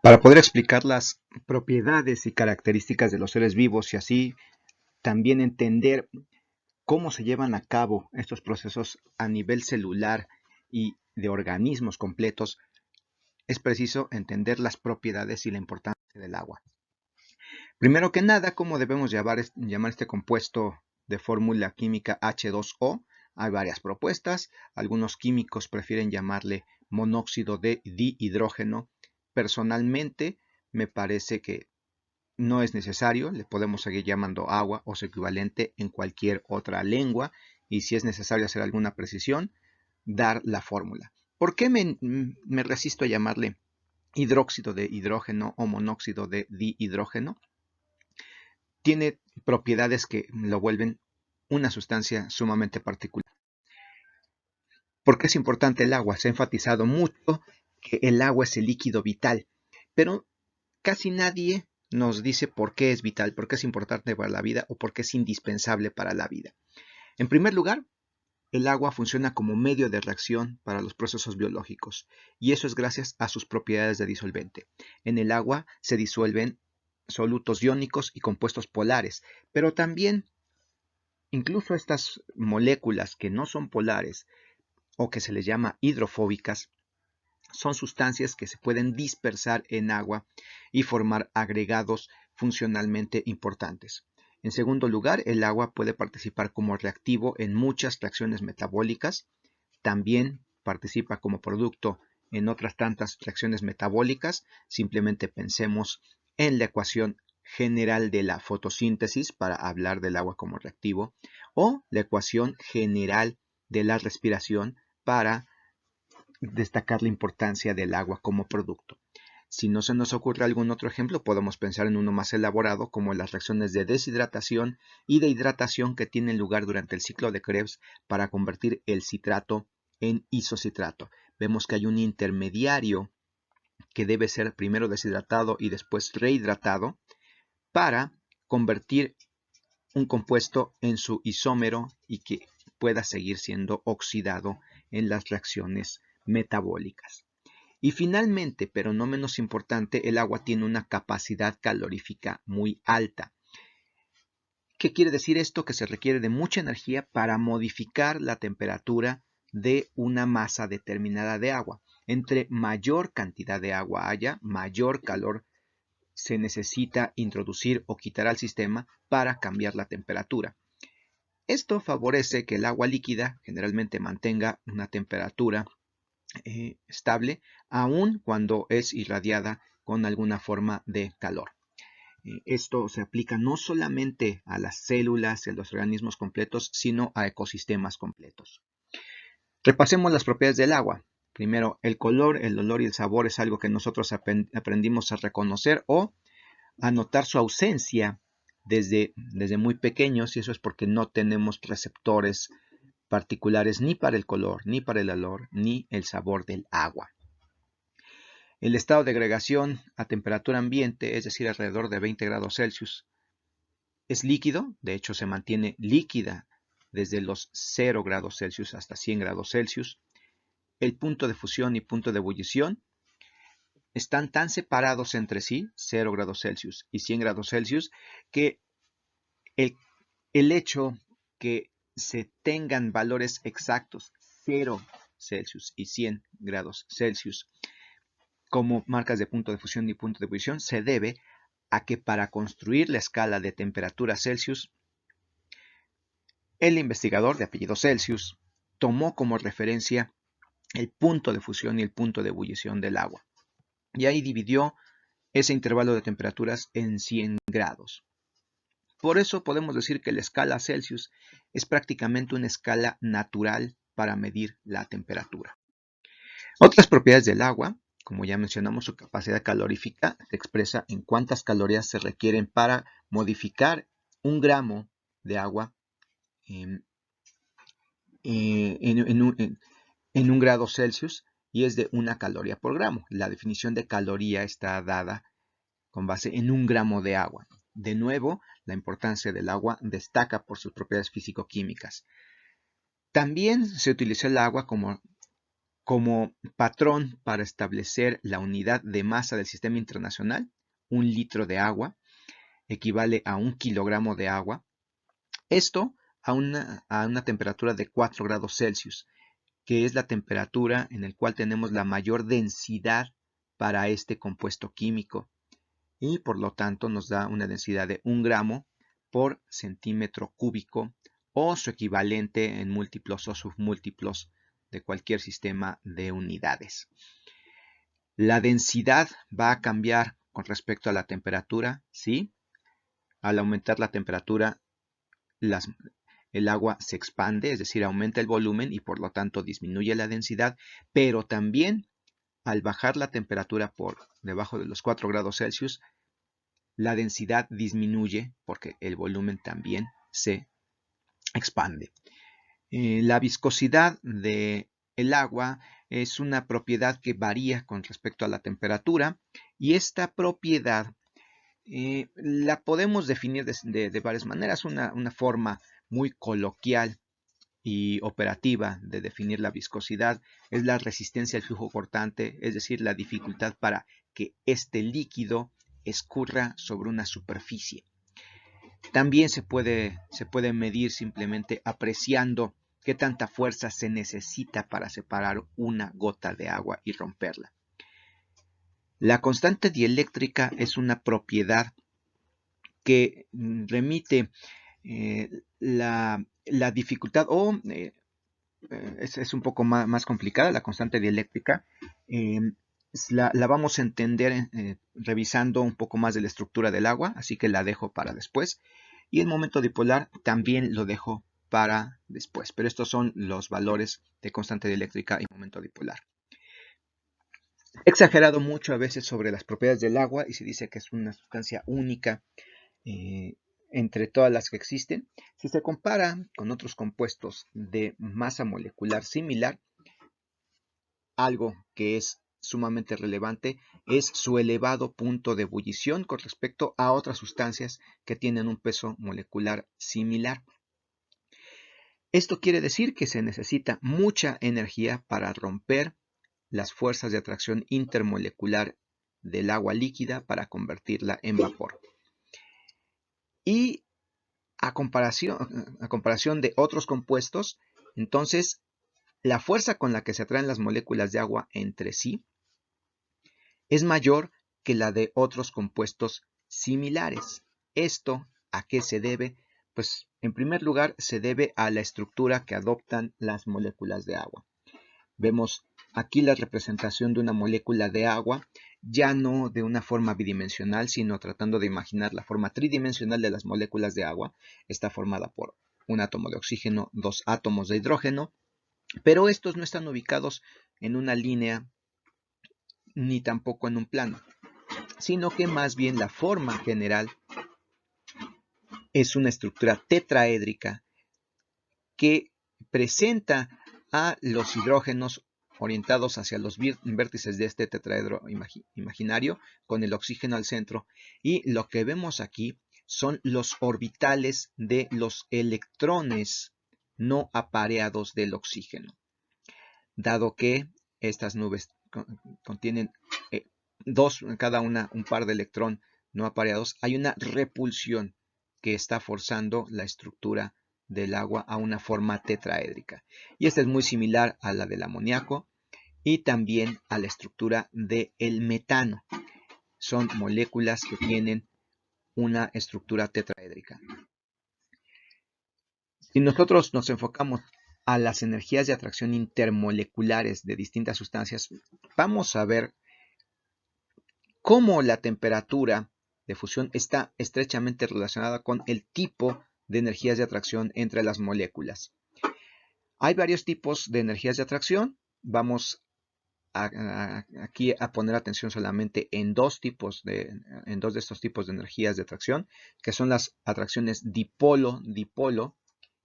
Para poder explicar las propiedades y características de los seres vivos y así también entender cómo se llevan a cabo estos procesos a nivel celular y de organismos completos, es preciso entender las propiedades y la importancia del agua. Primero que nada, ¿cómo debemos llamar este compuesto de fórmula química H2O? Hay varias propuestas. Algunos químicos prefieren llamarle monóxido de dihidrógeno. Personalmente, me parece que no es necesario, le podemos seguir llamando agua o su equivalente en cualquier otra lengua, y si es necesario hacer alguna precisión, dar la fórmula. ¿Por qué me resisto a llamarle hidróxido de hidrógeno o monóxido de dihidrógeno? Tiene propiedades que lo vuelven una sustancia sumamente particular. ¿Por qué es importante el agua? Se ha enfatizado mucho que el agua es el líquido vital, pero casi nadie nos dice por qué es vital, por qué es importante para la vida o por qué es indispensable para la vida. En primer lugar, el agua funciona como medio de reacción para los procesos biológicos, y eso es gracias a sus propiedades de disolvente. En el agua se disuelven solutos iónicos y compuestos polares, pero también incluso estas moléculas que no son polares o que se les llama hidrofóbicas son sustancias que se pueden dispersar en agua y formar agregados funcionalmente importantes. En segundo lugar, el agua puede participar como reactivo en muchas reacciones metabólicas. También participa como producto en otras tantas reacciones metabólicas. Simplemente pensemos en la ecuación general de la fotosíntesis para hablar del agua como reactivo, o la ecuación general de la respiración para destacar la importancia del agua como producto. Si no se nos ocurre algún otro ejemplo, podemos pensar en uno más elaborado, como las reacciones de deshidratación y de hidratación que tienen lugar durante el ciclo de Krebs para convertir el citrato en isocitrato. Vemos que hay un intermediario que debe ser primero deshidratado y después rehidratado para convertir un compuesto en su isómero y que pueda seguir siendo oxidado en las reacciones metabólicas. Y finalmente, pero no menos importante, el agua tiene una capacidad calorífica muy alta. ¿Qué quiere decir esto? Que se requiere de mucha energía para modificar la temperatura de una masa determinada de agua. Entre mayor cantidad de agua haya, mayor calor se necesita introducir o quitar al sistema para cambiar la temperatura. Esto favorece que el agua líquida generalmente mantenga una temperatura estable, aun cuando es irradiada con alguna forma de calor. Esto se aplica no solamente a las células y a los organismos completos, sino a ecosistemas completos. Repasemos las propiedades del agua. Primero, el color, el olor y el sabor es algo que nosotros aprendimos a reconocer o a notar su ausencia desde muy pequeños, y eso es porque no tenemos receptores particulares ni para el color, ni para el olor, ni el sabor del agua. El estado de agregación a temperatura ambiente, es decir, alrededor de 20 grados Celsius, es líquido, de hecho se mantiene líquida desde los 0 grados Celsius hasta 100 grados Celsius. El punto de fusión y punto de ebullición están tan separados entre sí, 0 grados Celsius y 100 grados Celsius, que el, el hecho que se tengan valores exactos 0 Celsius y 100 grados Celsius como marcas de punto de fusión y punto de ebullición se debe a que para construir la escala de temperatura Celsius, el investigador de apellido Celsius tomó como referencia el punto de fusión y el punto de ebullición del agua, y ahí dividió ese intervalo de temperaturas en 100 grados. Por eso podemos decir que la escala Celsius es prácticamente una escala natural para medir la temperatura. Otras propiedades del agua, como ya mencionamos, su capacidad calorífica se expresa en cuántas calorías se requieren para modificar un gramo de agua en, en un grado Celsius, y es de 1 caloría por gramo. La definición de caloría está dada con base en 1 gramo de agua. De nuevo, la importancia del agua destaca por sus propiedades físico-químicas. También se utilizó el agua como Como patrón para establecer la unidad de masa del sistema internacional, 1 litro de agua equivale a 1 kilogramo de agua. Esto a una temperatura de 4 grados Celsius, que es la temperatura en la cual tenemos la mayor densidad para este compuesto químico. Y por lo tanto nos da una densidad de 1 gramo por centímetro cúbico o su equivalente en múltiplos o submúltiplos de cualquier sistema de unidades. La densidad va a cambiar con respecto a la temperatura, ¿sí? Al aumentar la temperatura, el agua se expande, es decir, aumenta el volumen y por lo tanto disminuye la densidad, pero también al bajar la temperatura por debajo de los 4 grados Celsius, la densidad disminuye porque el volumen también se expande. La viscosidad del agua es una propiedad que varía con respecto a la temperatura y esta propiedad la podemos definir de varias maneras. Una forma muy coloquial y operativa de definir la viscosidad es la resistencia al flujo cortante, es decir, la dificultad para que este líquido escurra sobre una superficie. También se puede medir simplemente apreciando qué tanta fuerza se necesita para separar una gota de agua y romperla. La constante dieléctrica es una propiedad que remite la dificultad es un poco más complicada la constante dieléctrica. La vamos a entender revisando un poco más de la estructura del agua, así que la dejo para después. Y el momento dipolar también lo dejo para después, pero estos son los valores de constante dieléctrica y momento dipolar. He exagerado mucho a veces sobre las propiedades del agua y se dice que es una sustancia única entre todas las que existen. Si se compara con otros compuestos de masa molecular similar, algo que es sumamente relevante es su elevado punto de ebullición con respecto a otras sustancias que tienen un peso molecular similar. Esto quiere decir que se necesita mucha energía para romper las fuerzas de atracción intermolecular del agua líquida para convertirla en vapor. Y a comparación de otros compuestos, entonces la fuerza con la que se atraen las moléculas de agua entre sí es mayor que la de otros compuestos similares. ¿Esto a qué se debe? Pues en primer lugar se debe a la estructura que adoptan las moléculas de agua. Vemos aquí la representación de una molécula de agua, ya no de una forma bidimensional, sino tratando de imaginar la forma tridimensional de las moléculas de agua. Está formada por un átomo de oxígeno, 2 átomos de hidrógeno, pero estos no están ubicados en una línea ni tampoco en un plano, sino que más bien la forma general es una estructura tetraédrica que presenta a los hidrógenos orientados hacia los vértices de este tetraedro imaginario con el oxígeno al centro, y lo que vemos aquí son los orbitales de los electrones no apareados del oxígeno. Dado que estas nubes contienen cada una un par de electrón no apareados, hay una repulsión que está forzando la estructura del agua a una forma tetraédrica. Y esta es muy similar a la del amoníaco y también a la estructura del metano. Son moléculas que tienen una estructura tetraédrica. Si nosotros nos enfocamos a las energías de atracción intermoleculares de distintas sustancias, vamos a ver cómo la temperatura de fusión está estrechamente relacionada con el tipo de energías de atracción entre las moléculas. Hay varios tipos de energías de atracción. Vamos aquí a poner atención solamente en dos de estos tipos de energías de atracción, que son las atracciones dipolo-dipolo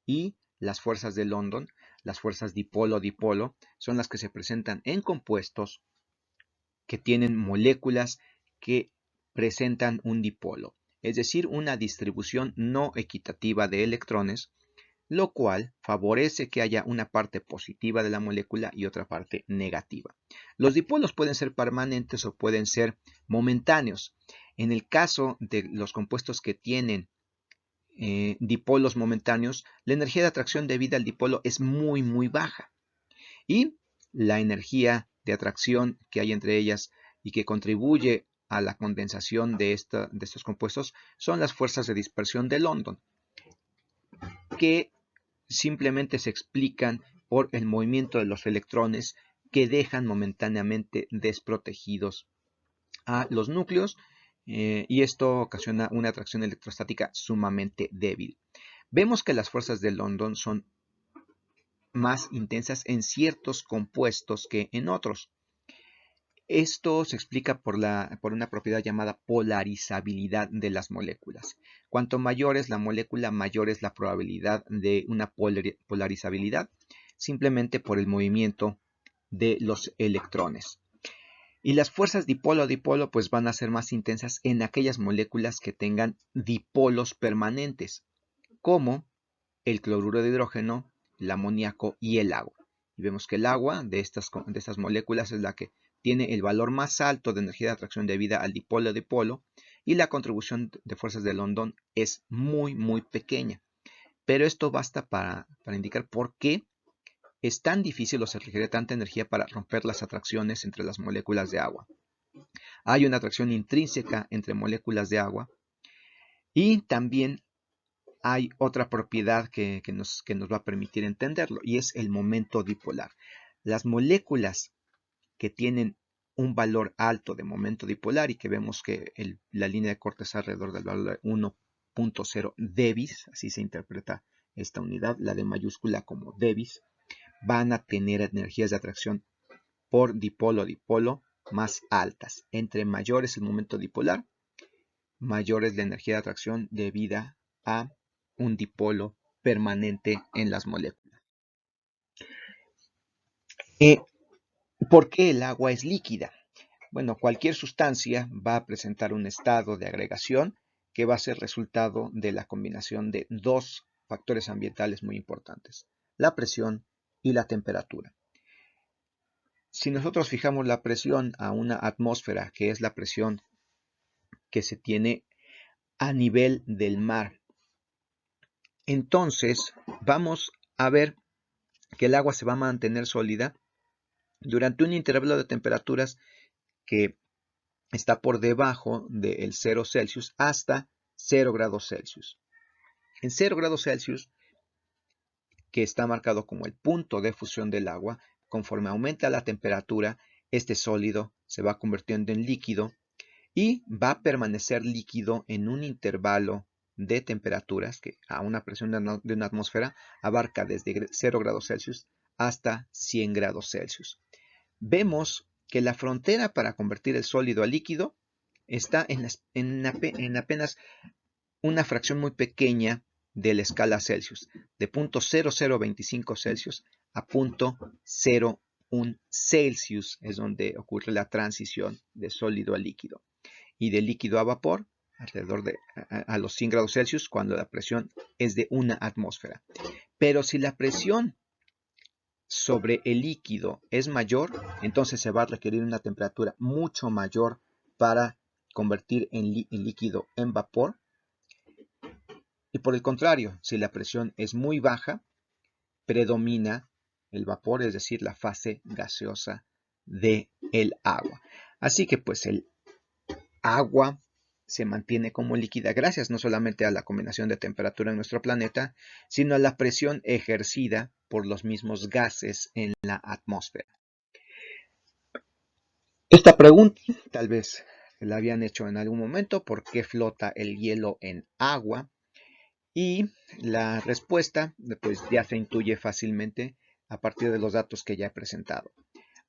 y las fuerzas de London. Las fuerzas dipolo-dipolo son las que se presentan en compuestos que tienen moléculas que presentan un dipolo, es decir, una distribución no equitativa de electrones lo cual favorece que haya una parte positiva de la molécula y otra parte negativa. Los dipolos pueden ser permanentes o pueden ser momentáneos. En el caso de los compuestos que tienen dipolos momentáneos, la energía de atracción debida al dipolo es muy baja. Y la energía de atracción que hay entre ellas y que contribuye a la condensación de estos compuestos son las fuerzas de dispersión de London, que simplemente se explican por el movimiento de los electrones que dejan momentáneamente desprotegidos a los núcleos, y esto ocasiona una atracción electrostática sumamente débil. Vemos que las fuerzas de London son más intensas en ciertos compuestos que en otros. Esto se explica por una propiedad llamada polarizabilidad de las moléculas. Cuanto mayor es la molécula, mayor es la probabilidad de una polarizabilidad, simplemente por el movimiento de los electrones. Y las fuerzas dipolo-dipolo pues van a ser más intensas en aquellas moléculas que tengan dipolos permanentes, como el cloruro de hidrógeno, el amoníaco y el agua. Y vemos que el agua de estas moléculas es la que tiene el valor más alto de energía de atracción debida al dipolo-dipolo, y la contribución de fuerzas de London es muy pequeña. Pero esto basta para indicar por qué es tan difícil o se requiere tanta energía para romper las atracciones entre las moléculas de agua. Hay una atracción intrínseca entre moléculas de agua, y también hay otra propiedad que nos va a permitir entenderlo, y es el momento dipolar. Las moléculas que tienen un valor alto de momento dipolar y que vemos que la línea de corte es alrededor del valor de 1.0 Davis, así se interpreta esta unidad, la de mayúscula como Davis, van a tener energías de atracción por dipolo-dipolo más altas. Entre mayor es el momento dipolar, mayor es la energía de atracción debida a un dipolo permanente en las moléculas. ¿Por qué el agua es líquida? Bueno, cualquier sustancia va a presentar un estado de agregación que va a ser resultado de la combinación de dos factores ambientales muy importantes: la presión y la temperatura. Si nosotros fijamos la presión a una atmósfera, que es la presión que se tiene a nivel del mar, entonces vamos a ver que el agua se va a mantener sólida durante un intervalo de temperaturas que está por debajo del 0 Celsius hasta 0 grados Celsius. En 0 grados Celsius, que está marcado como el punto de fusión del agua, conforme aumenta la temperatura, este sólido se va convirtiendo en líquido y va a permanecer líquido en un intervalo de temperaturas que a una presión de una atmósfera abarca desde 0 grados Celsius hasta 100 grados Celsius. Vemos que la frontera para convertir el sólido a líquido está en apenas una fracción muy pequeña de la escala Celsius, de 0.0025 Celsius a 0.01 Celsius, es donde ocurre la transición de sólido a líquido, y de líquido a vapor alrededor de a los 100 grados Celsius, cuando la presión es de una atmósfera. Pero si la presión sobre el líquido es mayor, entonces se va a requerir una temperatura mucho mayor para convertir el líquido en vapor. Y por el contrario, si la presión es muy baja, predomina el vapor, es decir, la fase gaseosa del agua. Así que pues el agua se mantiene como líquida gracias no solamente a la combinación de temperatura en nuestro planeta, sino a la presión ejercida por los mismos gases en la atmósfera. Esta pregunta tal vez la habían hecho en algún momento: ¿por qué flota el hielo en agua? Y la respuesta pues ya se intuye fácilmente a partir de los datos que ya he presentado.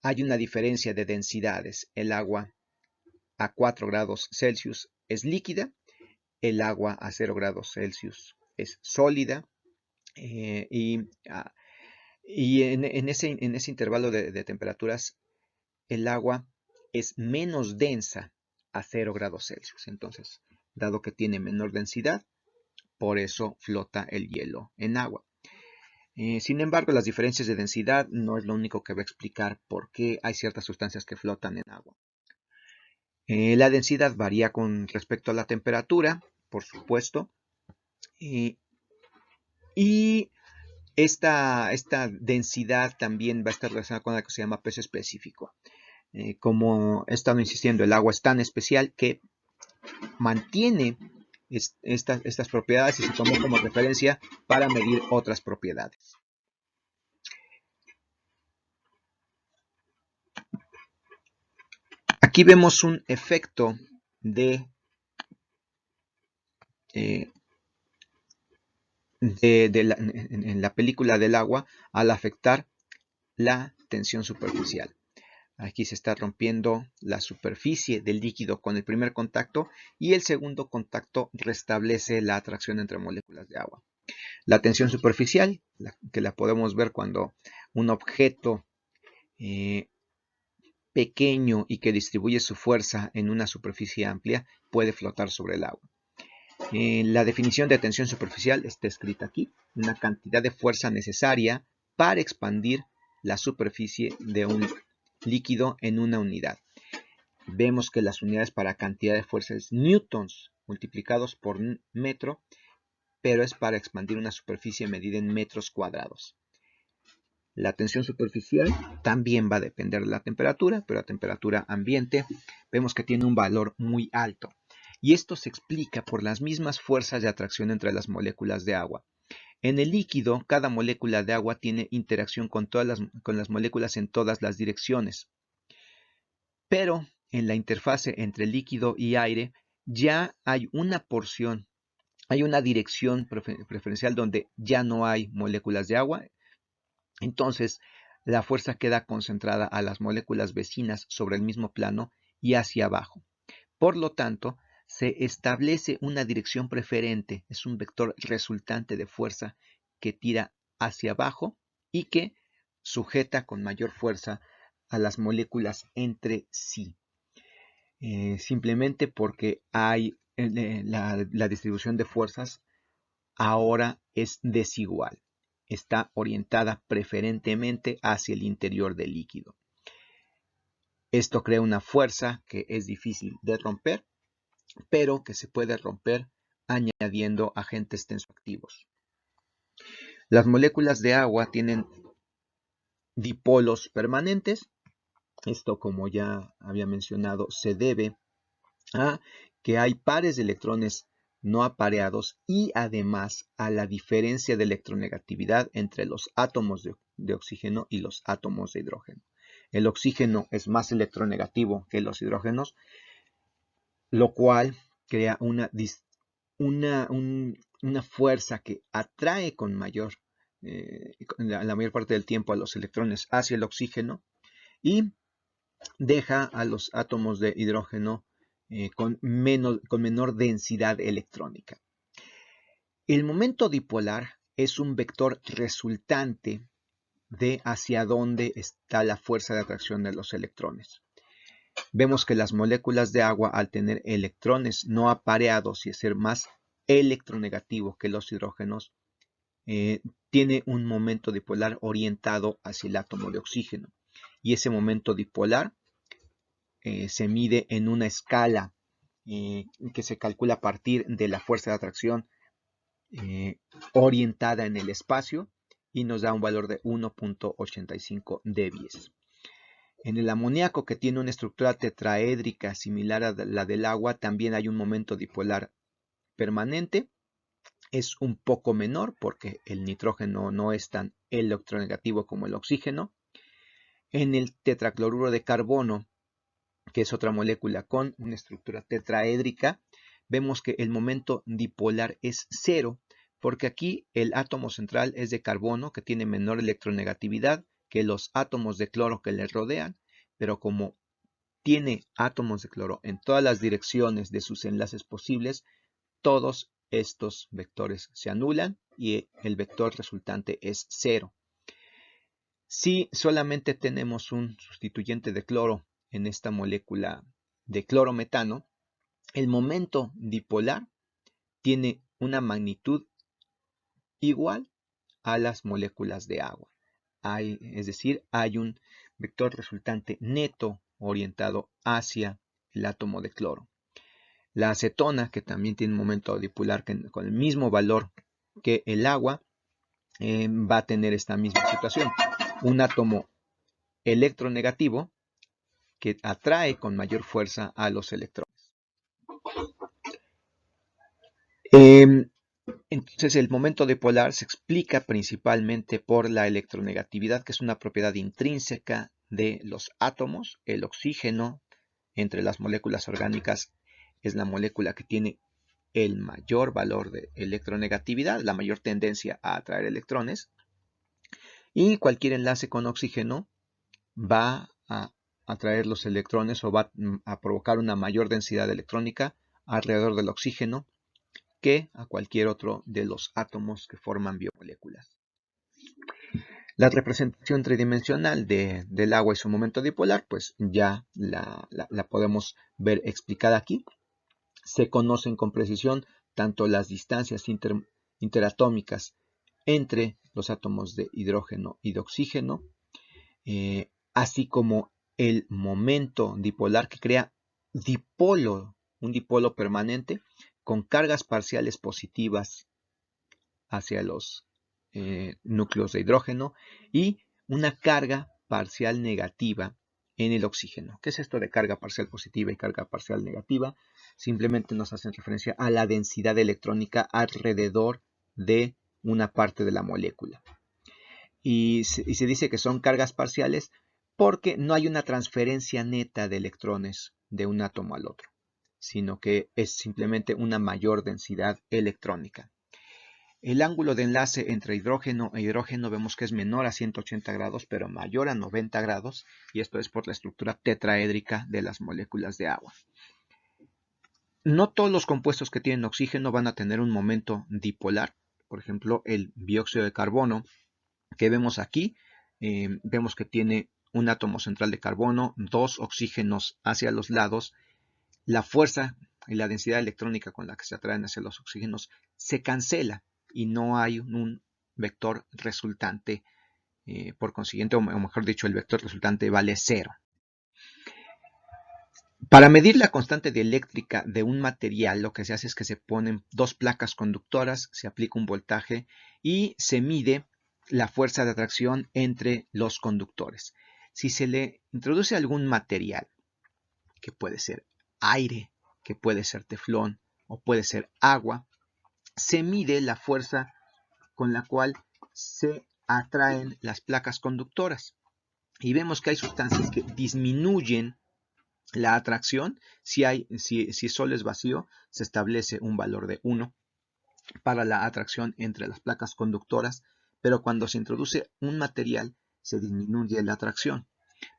Hay una diferencia de densidades. El agua a 4 grados Celsius es líquida, el agua a 0 grados Celsius es sólida, y en ese intervalo de temperaturas el agua es menos densa a 0 grados Celsius. Entonces, dado que tiene menor densidad, por eso flota el hielo en agua. Sin embargo, las diferencias de densidad no es lo único que va a explicar por qué hay ciertas sustancias que flotan en agua. La densidad varía con respecto a la temperatura, por supuesto, y esta densidad también va a estar relacionada con lo que se llama peso específico. Como he estado insistiendo, el agua es tan especial que mantiene estas propiedades y se tomó como referencia para medir otras propiedades. Aquí vemos un efecto en la película del agua al afectar la tensión superficial. Aquí se está rompiendo la superficie del líquido con el primer contacto y el segundo contacto restablece la atracción entre moléculas de agua. La tensión superficial, que la podemos ver cuando un objeto pequeño y que distribuye su fuerza en una superficie amplia puede flotar sobre el agua. La definición de tensión superficial está escrita aquí, una cantidad de fuerza necesaria para expandir la superficie de un líquido en una unidad. Vemos que las unidades para cantidad de fuerza es newtons multiplicados por metro, pero es para expandir una superficie medida en metros cuadrados. La tensión superficial también va a depender de la temperatura, pero la temperatura ambiente vemos que tiene un valor muy alto. Y esto se explica por las mismas fuerzas de atracción entre las moléculas de agua. En el líquido, cada molécula de agua tiene interacción con las moléculas en todas las direcciones. Pero en la interfase entre líquido y aire ya hay una porción, hay una dirección preferencial donde ya no hay moléculas de agua. Entonces, la fuerza queda concentrada a las moléculas vecinas sobre el mismo plano y hacia abajo. Por lo tanto, se establece una dirección preferente, es un vector resultante de fuerza que tira hacia abajo y que sujeta con mayor fuerza a las moléculas entre sí. Simplemente porque hay la distribución de fuerzas ahora es desigual. Está orientada preferentemente hacia el interior del líquido. Esto crea una fuerza que es difícil de romper, pero que se puede romper añadiendo agentes tensoactivos. Las moléculas de agua tienen dipolos permanentes. Esto, como ya había mencionado, se debe a que hay pares de electrones no apareados y además a la diferencia de electronegatividad entre los átomos de oxígeno y los átomos de hidrógeno. El oxígeno es más electronegativo que los hidrógenos, lo cual crea una fuerza que atrae con la mayor parte del tiempo a los electrones hacia el oxígeno y deja a los átomos de hidrógeno con menor densidad electrónica. El momento dipolar es un vector resultante de hacia dónde está la fuerza de atracción de los electrones. Vemos que las moléculas de agua, al tener electrones no apareados y ser más electronegativo que los hidrógenos, tiene un momento dipolar orientado hacia el átomo de oxígeno. Y ese momento dipolar se mide en una escala que se calcula a partir de la fuerza de atracción orientada en el espacio y nos da un valor de 1.85 dBs. En el amoníaco, que tiene una estructura tetraédrica similar a la del agua, también hay un momento dipolar permanente. Es un poco menor porque el nitrógeno no es tan electronegativo como el oxígeno. En el tetracloruro de carbono, que es otra molécula con una estructura tetraédrica, vemos que el momento dipolar es 0, porque aquí el átomo central es de carbono, que tiene menor electronegatividad que los átomos de cloro que le rodean, pero como tiene átomos de cloro en todas las direcciones de sus enlaces posibles, todos estos vectores se anulan y el vector resultante es 0. Si solamente tenemos un sustituyente de cloro en esta molécula de clorometano, el momento dipolar tiene una magnitud igual a las moléculas de agua. Es decir, hay un vector resultante neto orientado hacia el átomo de cloro. La acetona, que también tiene un momento dipolar con el mismo valor que el agua, va a tener esta misma situación. Un átomo electronegativo que atrae con mayor fuerza a los electrones. Entonces el momento dipolar se explica principalmente por la electronegatividad, que es una propiedad intrínseca de los átomos. El oxígeno entre las moléculas orgánicas es la molécula que tiene el mayor valor de electronegatividad, la mayor tendencia a atraer electrones. Y cualquier enlace con oxígeno va a atraer los electrones o va a provocar una mayor densidad electrónica alrededor del oxígeno que a cualquier otro de los átomos que forman biomoléculas. La representación tridimensional del agua y su momento dipolar, pues ya la podemos ver explicada aquí. Se conocen con precisión tanto las distancias interatómicas entre los átomos de hidrógeno y de oxígeno, así como el momento dipolar que crea un dipolo permanente con cargas parciales positivas hacia los núcleos de hidrógeno y una carga parcial negativa en el oxígeno. ¿Qué es esto de carga parcial positiva y carga parcial negativa? Simplemente nos hacen referencia a la densidad electrónica alrededor de una parte de la molécula. Y se dice que son cargas parciales porque no hay una transferencia neta de electrones de un átomo al otro, sino que es simplemente una mayor densidad electrónica. El ángulo de enlace entre hidrógeno e hidrógeno vemos que es menor a 180 grados, pero mayor a 90 grados, y esto es por la estructura tetraédrica de las moléculas de agua. No todos los compuestos que tienen oxígeno van a tener un momento dipolar. Por ejemplo, el dióxido de carbono que vemos aquí, vemos que tiene un átomo central de carbono, dos oxígenos hacia los lados. La fuerza y la densidad electrónica con la que se atraen hacia los oxígenos se cancela y no hay un vector resultante. Por consiguiente, o mejor dicho, el vector resultante vale 0. Para medir la constante dieléctrica de un material, lo que se hace es que se ponen dos placas conductoras, se aplica un voltaje y se mide la fuerza de atracción entre los conductores. Si se le introduce algún material, que puede ser aire, que puede ser teflón o puede ser agua, se mide la fuerza con la cual se atraen las placas conductoras. Y vemos que hay sustancias que disminuyen la atracción. Si solo es vacío, se establece un valor de 1 para la atracción entre las placas conductoras, pero cuando se introduce un material, se disminuye la atracción.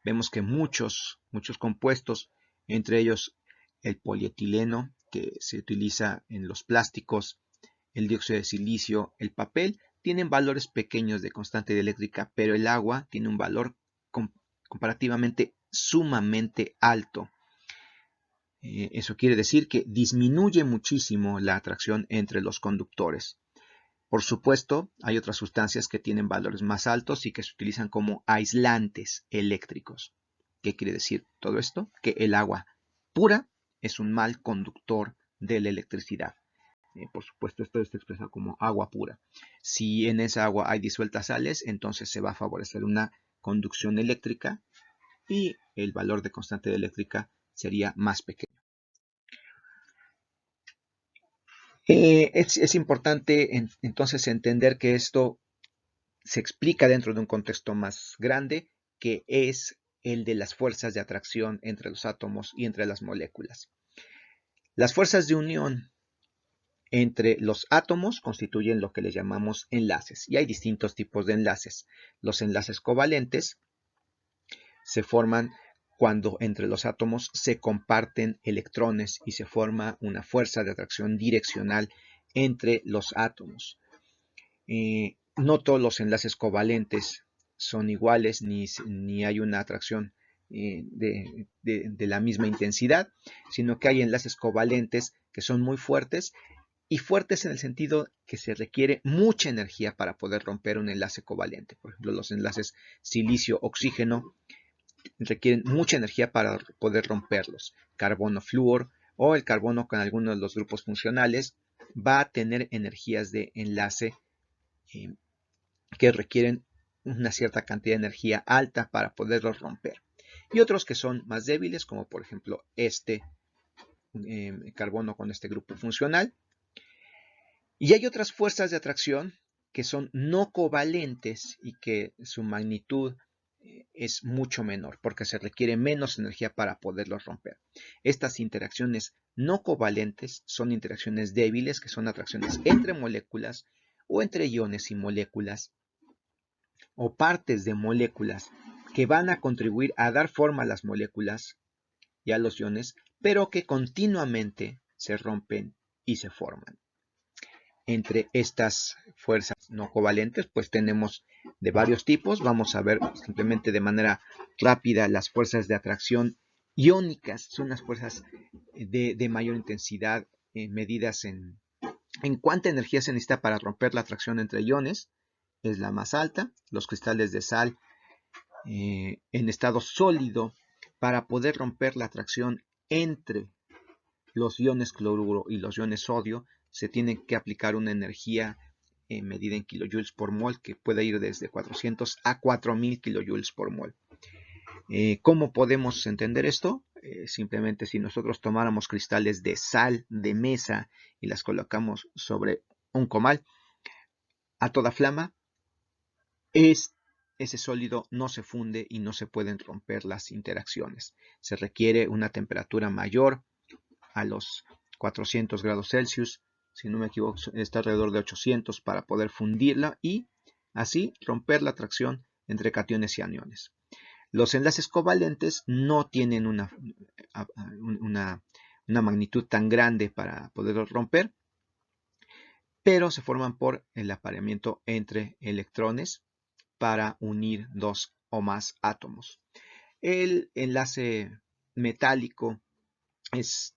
Vemos que muchos compuestos, entre ellos el polietileno, que se utiliza en los plásticos, el dióxido de silicio, el papel, tienen valores pequeños de constante dieléctrica, pero el agua tiene un valor comparativamente sumamente alto. Eso quiere decir que disminuye muchísimo la atracción entre los conductores. Por supuesto, hay otras sustancias que tienen valores más altos y que se utilizan como aislantes eléctricos. ¿Qué quiere decir todo esto? Que el agua pura es un mal conductor de la electricidad. Por supuesto, esto está expresado como agua pura. Si en esa agua hay disueltas sales, entonces se va a favorecer una conducción eléctrica y el valor de constante eléctrica sería más pequeño. Es importante entonces entender que esto se explica dentro de un contexto más grande, que es el de las fuerzas de atracción entre los átomos y entre las moléculas. Las fuerzas de unión entre los átomos constituyen lo que le llamamos enlaces, y hay distintos tipos de enlaces. Los enlaces covalentes se forman cuando entre los átomos se comparten electrones y se forma una fuerza de atracción direccional entre los átomos. No todos los enlaces covalentes son iguales, ni hay una atracción de la misma intensidad, sino que hay enlaces covalentes que son muy fuertes y fuertes en el sentido que se requiere mucha energía para poder romper un enlace covalente. Por ejemplo, los enlaces silicio-oxígeno requieren mucha energía para poder romperlos. Carbono-flúor o el carbono con alguno de los grupos funcionales va a tener energías de enlace que requieren una cierta cantidad de energía alta para poderlos romper. Y otros que son más débiles, como por ejemplo este carbono con este grupo funcional. Y hay otras fuerzas de atracción que son no covalentes y que su magnitud es mucho menor porque se requiere menos energía para poderlos romper. Estas interacciones no covalentes son interacciones débiles, que son atracciones entre moléculas o entre iones y moléculas o partes de moléculas que van a contribuir a dar forma a las moléculas y a los iones, pero que continuamente se rompen y se forman. Entre estas fuerzas no covalentes, pues tenemos de varios tipos. Vamos a ver simplemente de manera rápida las fuerzas de atracción iónicas. Son las fuerzas de mayor intensidad medidas en cuánta energía se necesita para romper la atracción entre iones. Es la más alta. Los cristales de sal en estado sólido para poder romper la atracción entre los iones cloruro y los iones sodio se tiene que aplicar una energía medida en kilojoules por mol que puede ir desde 400 a 4000 kilojoules por mol. ¿Cómo podemos entender esto? Simplemente si nosotros tomáramos cristales de sal de mesa y las colocamos sobre un comal a toda flama, ese sólido no se funde y no se pueden romper las interacciones. Se requiere una temperatura mayor a los 400 grados Celsius, si no me equivoco está alrededor de 800 para poder fundirla y así romper la atracción entre cationes y aniones. Los enlaces covalentes no tienen una magnitud tan grande para poderlos romper, pero se forman por el apareamiento entre electrones para unir dos o más átomos. El enlace metálico es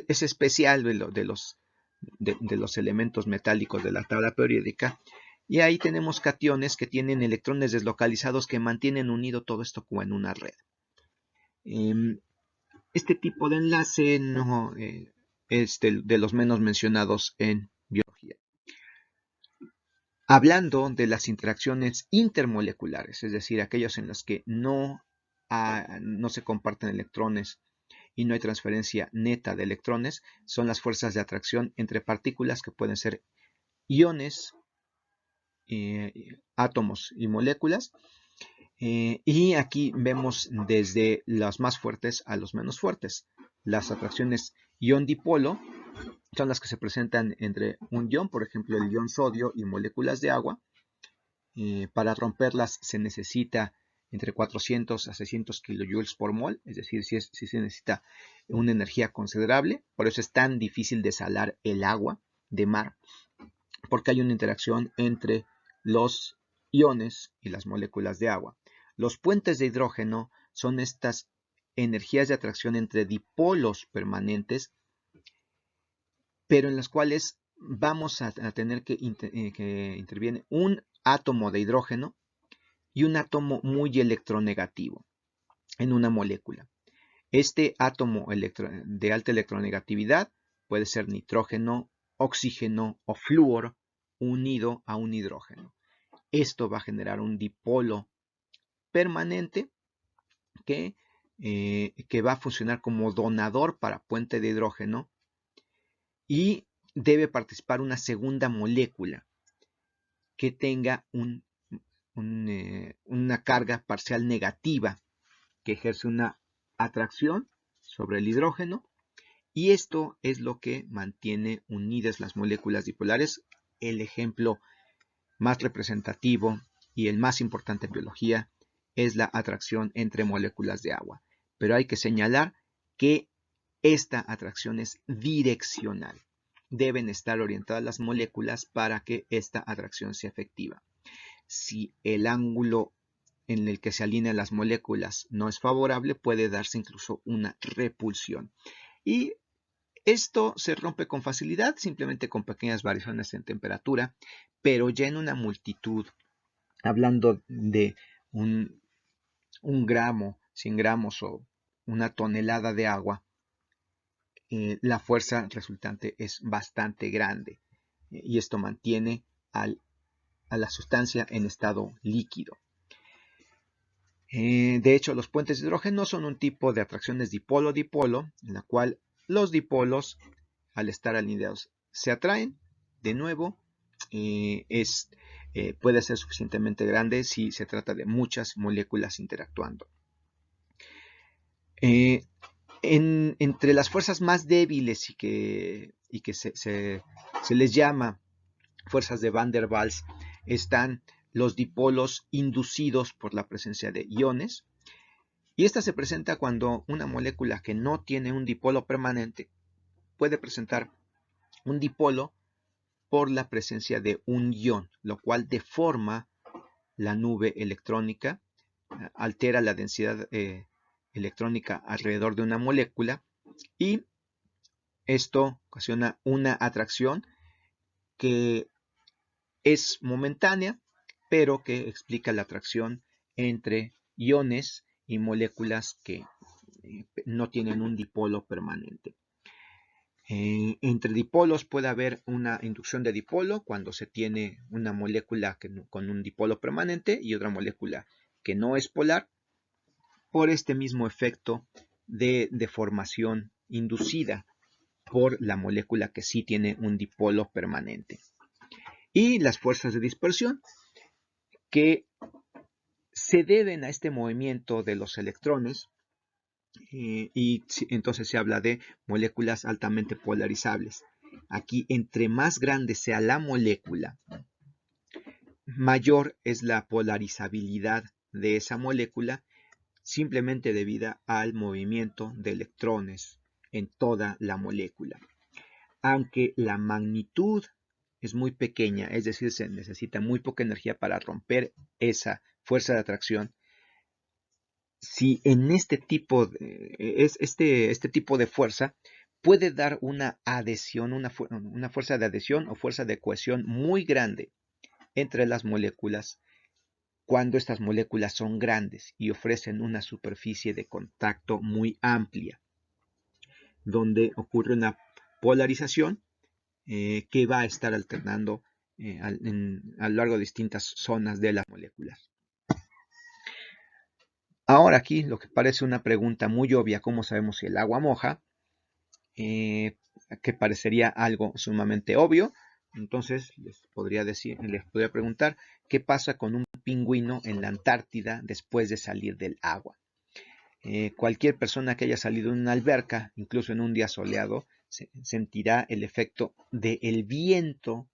especial de los elementos metálicos de la tabla periódica, y ahí tenemos cationes que tienen electrones deslocalizados que mantienen unido todo esto como en una red. Este tipo de enlace no es de los menos mencionados en biología. Hablando de las interacciones intermoleculares, es decir, aquellos en los que no se comparten electrones y no hay transferencia neta de electrones, son las fuerzas de atracción entre partículas que pueden ser iones, átomos y moléculas. Y aquí vemos desde los más fuertes a los menos fuertes. Las atracciones ion-dipolo son las que se presentan entre un ion, por ejemplo el ion sodio y moléculas de agua. Para romperlas se necesita entre 400 a 600 kilojoules por mol, es decir, si se necesita una energía considerable. Por eso es tan difícil desalar el agua de mar, porque hay una interacción entre los iones y las moléculas de agua. Los puentes de hidrógeno son estas energías de atracción entre dipolos permanentes, pero en las cuales vamos a tener que interviene un átomo de hidrógeno y un átomo muy electronegativo en una molécula. Este átomo de alta electronegatividad puede ser nitrógeno, oxígeno o flúor unido a un hidrógeno. Esto va a generar un dipolo permanente que va a funcionar como donador para puente de hidrógeno y debe participar una segunda molécula que tenga una carga parcial negativa que ejerce una atracción sobre el hidrógeno, y esto es lo que mantiene unidas las moléculas dipolares. El ejemplo más representativo y el más importante en biología es la atracción entre moléculas de agua, pero hay que señalar que esta atracción es direccional. Deben estar orientadas las moléculas para que esta atracción sea efectiva. Si el ángulo en el que se alinean las moléculas no es favorable, puede darse incluso una repulsión. Y Esto se rompe con facilidad, simplemente con pequeñas variaciones en temperatura, pero ya en una multitud, hablando de un gramo, 100 gramos o una tonelada de agua, la fuerza resultante es bastante grande y esto mantiene a la sustancia en estado líquido. De hecho, los puentes de hidrógeno son un tipo de atracciones dipolo-dipolo, en la cual los dipolos, al estar alineados, se atraen. De nuevo, puede ser suficientemente grande si se trata de muchas moléculas interactuando. Entre las fuerzas más débiles y que se les llama fuerzas de Van der Waals están los dipolos inducidos por la presencia de iones, y esta se presenta cuando una molécula que no tiene un dipolo permanente puede presentar un dipolo por la presencia de un ion, lo cual deforma la nube electrónica, altera la densidad electrónica alrededor de una molécula, y esto ocasiona una atracción que es momentánea, pero que explica la atracción entre iones y moléculas que no tienen un dipolo permanente. Entre dipolos puede haber una inducción de dipolo cuando se tiene una molécula con un dipolo permanente y otra molécula que no es polar, por este mismo efecto de deformación inducida por la molécula que sí tiene un dipolo permanente. Y las fuerzas de dispersión, que se deben a este movimiento de los electrones, y entonces se habla de moléculas altamente polarizables. Aquí, entre más grande sea la molécula, mayor es la polarizabilidad de esa molécula, simplemente debido al movimiento de electrones en toda la molécula. Aunque la magnitud es muy pequeña, es decir, se necesita muy poca energía para romper esa fuerza de atracción, si en este tipo de fuerza puede dar una adhesión, una fuerza de adhesión o fuerza de cohesión muy grande entre las moléculas, cuando estas moléculas son grandes y ofrecen una superficie de contacto muy amplia, donde ocurre una polarización que va a estar alternando a lo largo de distintas zonas de las moléculas. Ahora aquí lo que parece una pregunta muy obvia, ¿cómo sabemos si el agua moja? Que parecería algo sumamente obvio. Entonces les podría preguntar, ¿qué pasa con un pingüino en la Antártida después de salir del agua? Cualquier persona que haya salido en una alberca, incluso en un día soleado, sentirá el efecto del viento,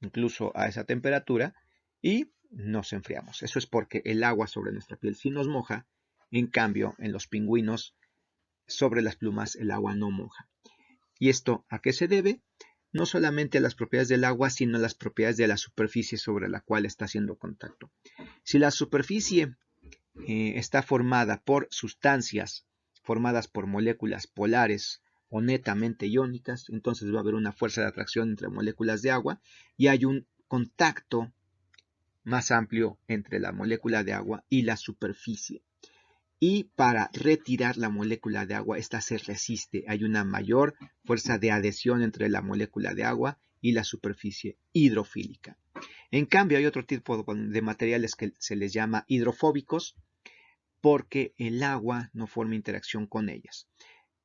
incluso a esa temperatura, y nos enfriamos. Eso es porque el agua sobre nuestra piel sí nos moja, en cambio en los pingüinos sobre las plumas el agua no moja. ¿Y esto a qué se debe? No solamente a las propiedades del agua, sino a las propiedades de la superficie sobre la cual está haciendo contacto. Si la superficie está formada por sustancias formadas por moléculas polares o netamente iónicas, entonces va a haber una fuerza de atracción entre moléculas de agua y hay un contacto más amplio entre la molécula de agua y la superficie. Y para retirar la molécula de agua, esta se resiste. Hay una mayor fuerza de adhesión entre la molécula de agua y la superficie hidrofílica. En cambio, hay otro tipo de materiales que se les llama hidrofóbicos, porque el agua no forma interacción con ellas.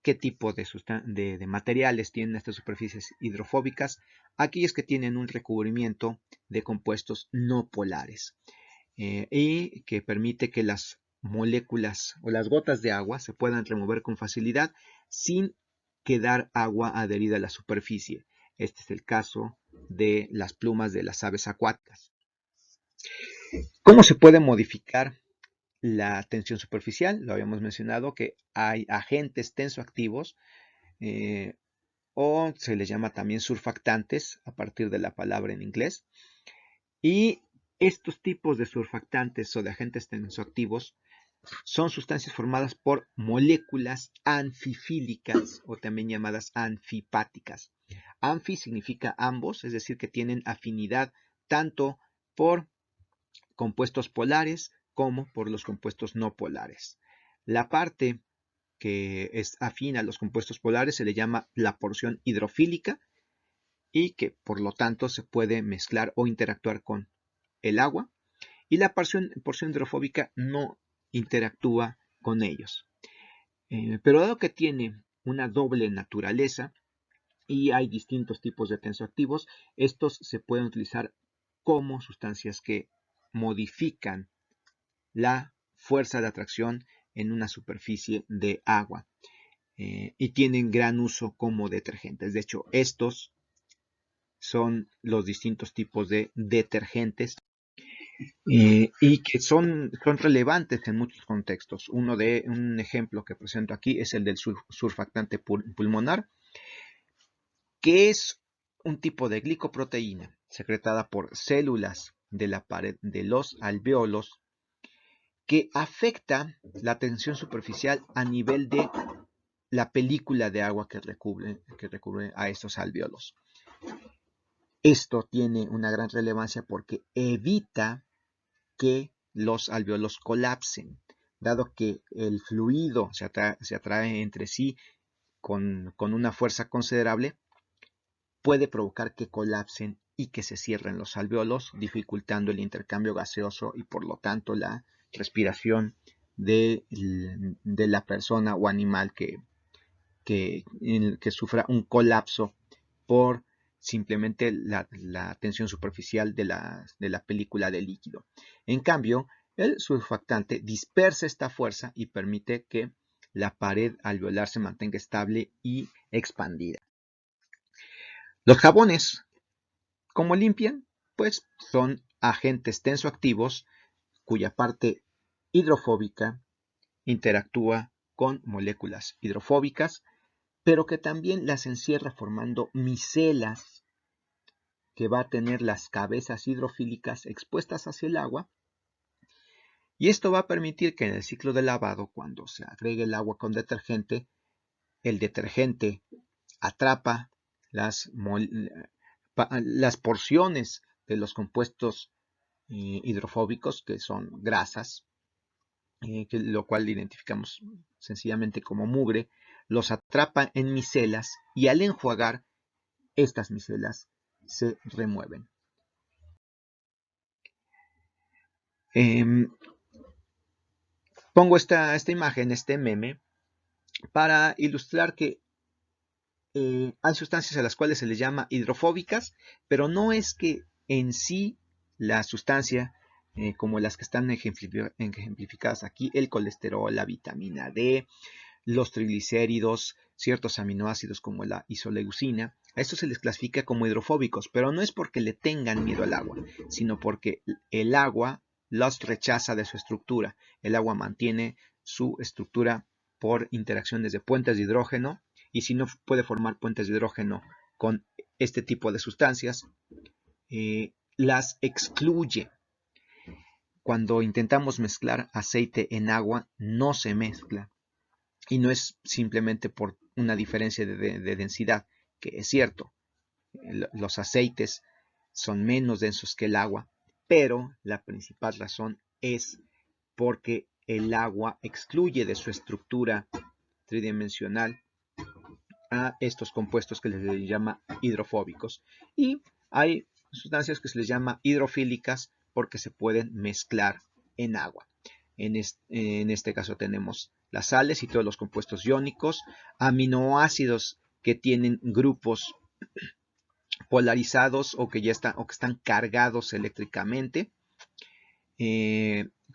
¿Qué tipo de materiales tienen estas superficies hidrofóbicas? Aquellos que tienen un recubrimiento de compuestos no polares y que permite que las moléculas o las gotas de agua se puedan remover con facilidad sin quedar agua adherida a la superficie. Este es el caso de las plumas de las aves acuáticas. ¿Cómo se puede modificar la tensión superficial? Lo habíamos mencionado que hay agentes tensoactivos o se les llama también surfactantes a partir de la palabra en inglés. Y estos tipos de surfactantes o de agentes tensoactivos son sustancias formadas por moléculas anfifílicas o también llamadas anfipáticas. Anfi significa ambos, es decir, que tienen afinidad tanto por compuestos polares como por los compuestos no polares. La parte que es afín a los compuestos polares se le llama la porción hidrofílica y que por lo tanto se puede mezclar o interactuar con el agua, y la porción hidrofóbica no interactúa con ellos. Pero dado que tiene una doble naturaleza y hay distintos tipos de tensoactivos, estos se pueden utilizar como sustancias que modifican la fuerza de atracción en una superficie de agua, y tienen gran uso como detergentes. De hecho, estos son los distintos tipos de detergentes, y que son relevantes en muchos contextos. Un ejemplo que presento aquí es el del surfactante pulmonar, que es un tipo de glicoproteína secretada por células de la pared de los alvéolos que afecta la tensión superficial a nivel de la película de agua que recubre a estos alvéolos. Esto tiene una gran relevancia porque evita que los alvéolos colapsen, dado que el fluido se atrae entre sí con una fuerza considerable, puede provocar que colapsen y que se cierren los alvéolos, dificultando el intercambio gaseoso y por lo tanto la respiración de la persona o animal que sufra un colapso por simplemente la tensión superficial de la película de líquido. En cambio, el surfactante dispersa esta fuerza y permite que la pared alveolar se mantenga estable y expandida. Los jabones, ¿cómo limpian? Pues son agentes tensoactivos cuya parte hidrofóbica interactúa con moléculas hidrofóbicas, pero que también las encierra formando micelas que va a tener las cabezas hidrofílicas expuestas hacia el agua, y esto va a permitir que en el ciclo de lavado, cuando se agregue el agua con detergente, el detergente atrapa las porciones de los compuestos hidrofóbicos, que son grasas, lo cual identificamos sencillamente como mugre, los atrapa en micelas y al enjuagar, estas micelas se remueven. Pongo esta imagen, este meme, para ilustrar que hay sustancias a las cuales se les llama hidrofóbicas, pero no es que en sí la sustancia, como las que están ejemplificadas aquí, el colesterol, la vitamina D, los triglicéridos, ciertos aminoácidos como la isoleucina, a estos se les clasifica como hidrofóbicos, pero no es porque le tengan miedo al agua, sino porque el agua los rechaza de su estructura. El agua mantiene su estructura por interacciones de puentes de hidrógeno, y si no puede formar puentes de hidrógeno con este tipo de sustancias, las excluye. Cuando intentamos mezclar aceite en agua, no se mezcla. Y no es simplemente por una diferencia de densidad, que es cierto, los aceites son menos densos que el agua, pero la principal razón es porque el agua excluye de su estructura tridimensional a estos compuestos que les llama hidrofóbicos. Y hay sustancias que se les llama hidrofílicas porque se pueden mezclar en agua. En este caso tenemos las sales y todos los compuestos iónicos, aminoácidos que tienen grupos polarizados o que están cargados eléctricamente,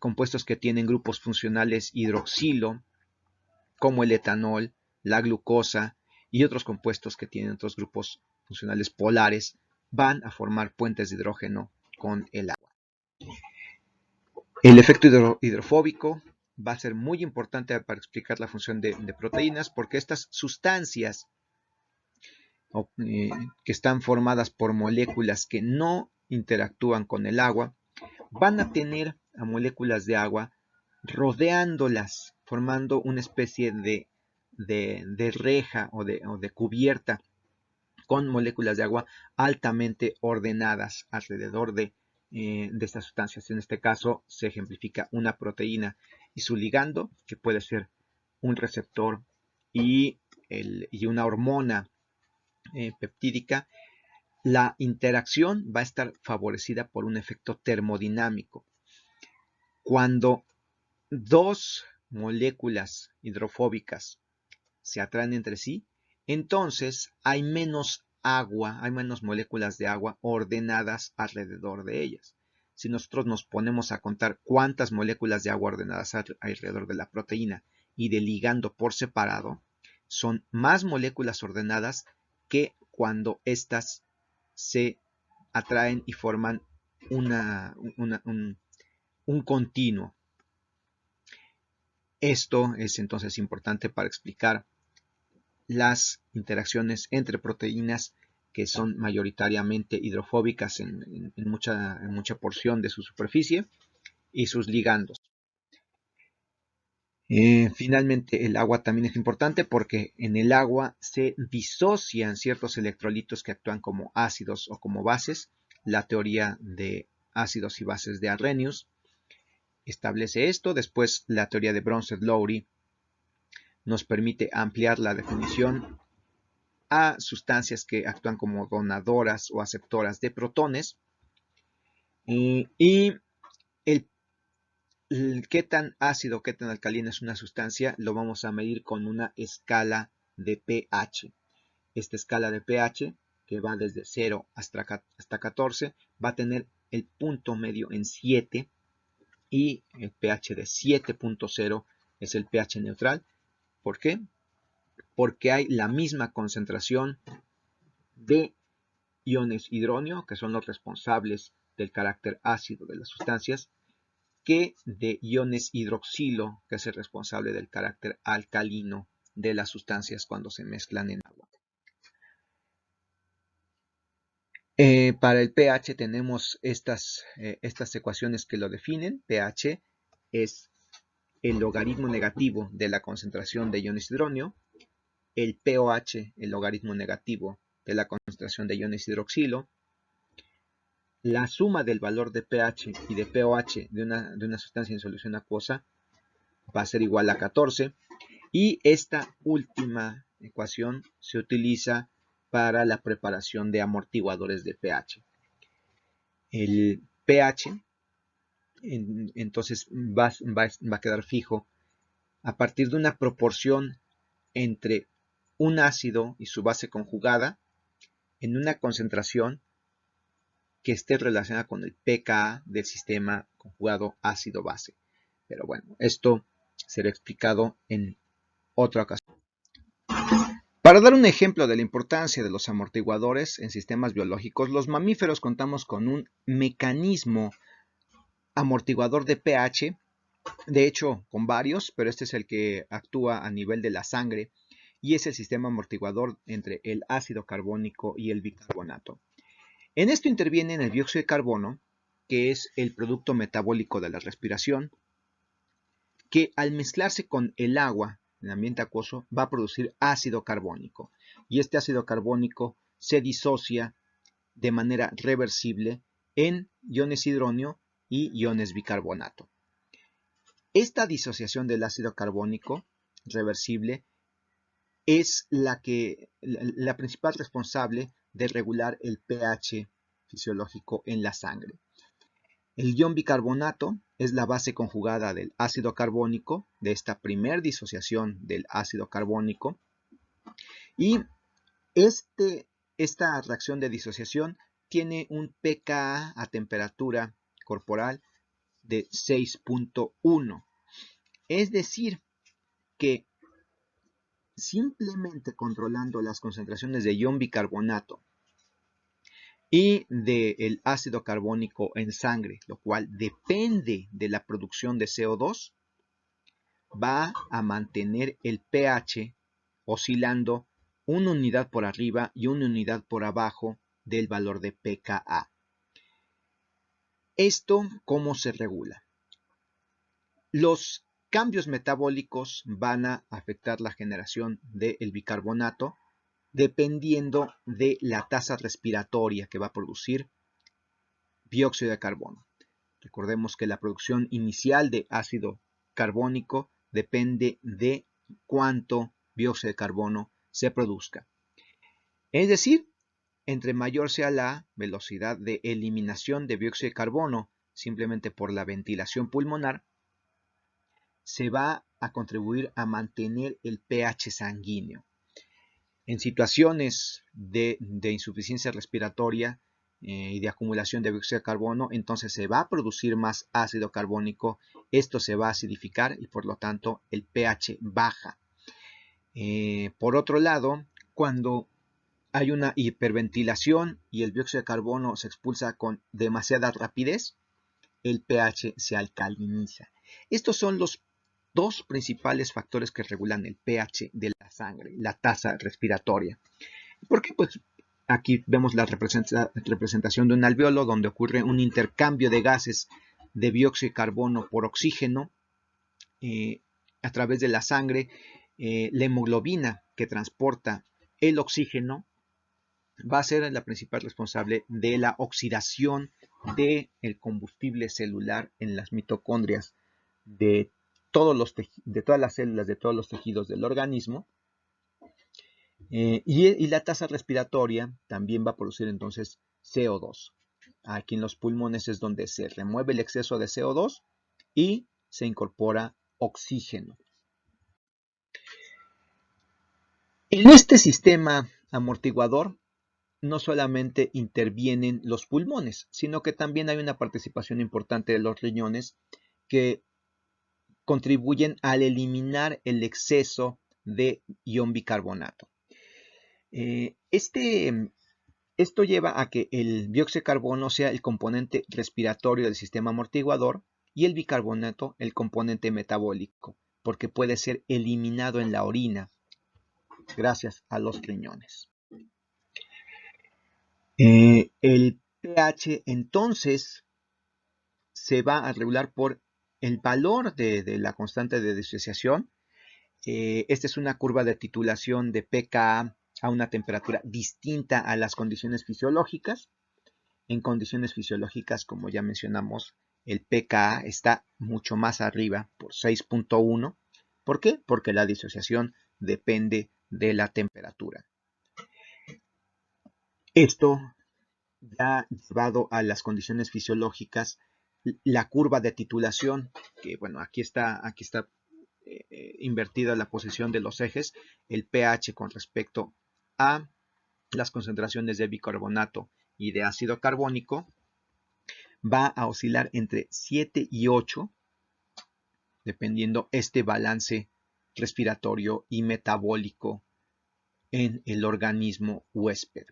compuestos que tienen grupos funcionales hidroxilo, como el etanol, la glucosa y otros compuestos que tienen otros grupos funcionales polares, van a formar puentes de hidrógeno con el agua. El efecto hidrofóbico va a ser muy importante para explicar la función de proteínas, porque estas sustancias que están formadas por moléculas que no interactúan con el agua van a tener a moléculas de agua rodeándolas, formando una especie de reja o de cubierta con moléculas de agua altamente ordenadas alrededor de estas sustancias. En este caso se ejemplifica una proteína y su ligando, que puede ser un receptor y una hormona peptídica. La interacción va a estar favorecida por un efecto termodinámico. Cuando dos moléculas hidrofóbicas se atraen entre sí, entonces hay menos agua, hay menos moléculas de agua ordenadas alrededor de ellas. Si nosotros nos ponemos a contar cuántas moléculas de agua ordenadas alrededor de la proteína y del ligando por separado, son más moléculas ordenadas que cuando éstas se atraen y forman un continuo. Esto es entonces importante para explicar las interacciones entre proteínas que son mayoritariamente hidrofóbicas en mucha porción de su superficie y sus ligandos. Finalmente, el agua también es importante porque en el agua se disocian ciertos electrolitos que actúan como ácidos o como bases. La teoría de ácidos y bases de Arrhenius establece esto. Después, la teoría de Bronsted-Lowry nos permite ampliar la definición a sustancias que actúan como donadoras o aceptoras de protones. Y qué tan ácido, qué tan alcalina es una sustancia, lo vamos a medir con una escala de pH. Esta escala de pH, que va desde 0 hasta 14, va a tener el punto medio en 7 y el pH de 7.0 es el pH neutral. ¿Por qué? Porque hay la misma concentración de iones hidronio, que son los responsables del carácter ácido de las sustancias, que de iones hidroxilo, que es el responsable del carácter alcalino de las sustancias cuando se mezclan en agua. Para el pH tenemos estas ecuaciones que lo definen. pH es el logaritmo negativo de la concentración de iones hidronio. El pOH, el logaritmo negativo de la concentración de iones hidroxilo. La suma del valor de pH y de pOH de una sustancia en solución acuosa va a ser igual a 14. Y esta última ecuación se utiliza para la preparación de amortiguadores de pH. El pH entonces va a quedar fijo a partir de una proporción entre un ácido y su base conjugada en una concentración que esté relacionada con el pKa del sistema conjugado ácido-base. Pero bueno, esto será explicado en otra ocasión. Para dar un ejemplo de la importancia de los amortiguadores en sistemas biológicos, los mamíferos contamos con un mecanismo amortiguador de pH, de hecho con varios, pero este es el que actúa a nivel de la sangre y es el sistema amortiguador entre el ácido carbónico y el bicarbonato. En esto interviene el dióxido de carbono, que es el producto metabólico de la respiración, que al mezclarse con el agua en el ambiente acuoso va a producir ácido carbónico. Y este ácido carbónico se disocia de manera reversible en iones hidronio y iones bicarbonato. Esta disociación del ácido carbónico reversible es la principal responsable de regular el pH fisiológico en la sangre. El ion bicarbonato es la base conjugada del ácido carbónico, de esta primer disociación del ácido carbónico. Y esta reacción de disociación tiene un pKa a temperatura corporal de 6.1. Es decir, que simplemente controlando las concentraciones de ion bicarbonato y del ácido carbónico en sangre, lo cual depende de la producción de CO2, va a mantener el pH oscilando una unidad por arriba y una unidad por abajo del valor de pKa. ¿Esto cómo se regula? Los cambios metabólicos van a afectar la generación del bicarbonato dependiendo de la tasa respiratoria que va a producir dióxido de carbono. Recordemos que la producción inicial de ácido carbónico depende de cuánto dióxido de carbono se produzca. Es decir, entre mayor sea la velocidad de eliminación de dióxido de carbono simplemente por la ventilación pulmonar, se va a contribuir a mantener el pH sanguíneo. En situaciones de insuficiencia respiratoria y de acumulación de dióxido de carbono, entonces se va a producir más ácido carbónico, esto se va a acidificar y por lo tanto el pH baja. Por otro lado, cuando hay una hiperventilación y el dióxido de carbono se expulsa con demasiada rapidez, el pH se alcaliniza. Estos son los dos principales factores que regulan el pH de la sangre, la tasa respiratoria. ¿Por qué? Pues aquí vemos la representación de un alveolo donde ocurre un intercambio de gases de dióxido de carbono por oxígeno a través de la sangre. La hemoglobina que transporta el oxígeno va a ser la principal responsable de la oxidación del combustible celular en las mitocondrias de todas las células, de todos los tejidos del organismo. Y la tasa respiratoria también va a producir entonces CO2. Aquí en los pulmones es donde se remueve el exceso de CO2 y se incorpora oxígeno. En este sistema amortiguador no solamente intervienen los pulmones, sino que también hay una participación importante de los riñones que contribuyen al eliminar el exceso de ion bicarbonato. Esto lleva a que el dióxido de carbono sea el componente respiratorio del sistema amortiguador y el bicarbonato el componente metabólico, porque puede ser eliminado en la orina gracias a los riñones. El pH entonces se va a regular por el valor de la constante de disociación. Esta es una curva de titulación de pKa a una temperatura distinta a las condiciones fisiológicas. En condiciones fisiológicas, como ya mencionamos, el pKa está mucho más arriba por 6.1. ¿Por qué? Porque la disociación depende de la temperatura. Esto ya llevado a las condiciones fisiológicas, la curva de titulación, que bueno, aquí está invertida la posición de los ejes, el pH con respecto a las concentraciones de bicarbonato y de ácido carbónico, va a oscilar entre 7 y 8, dependiendo este balance respiratorio y metabólico en el organismo huésped.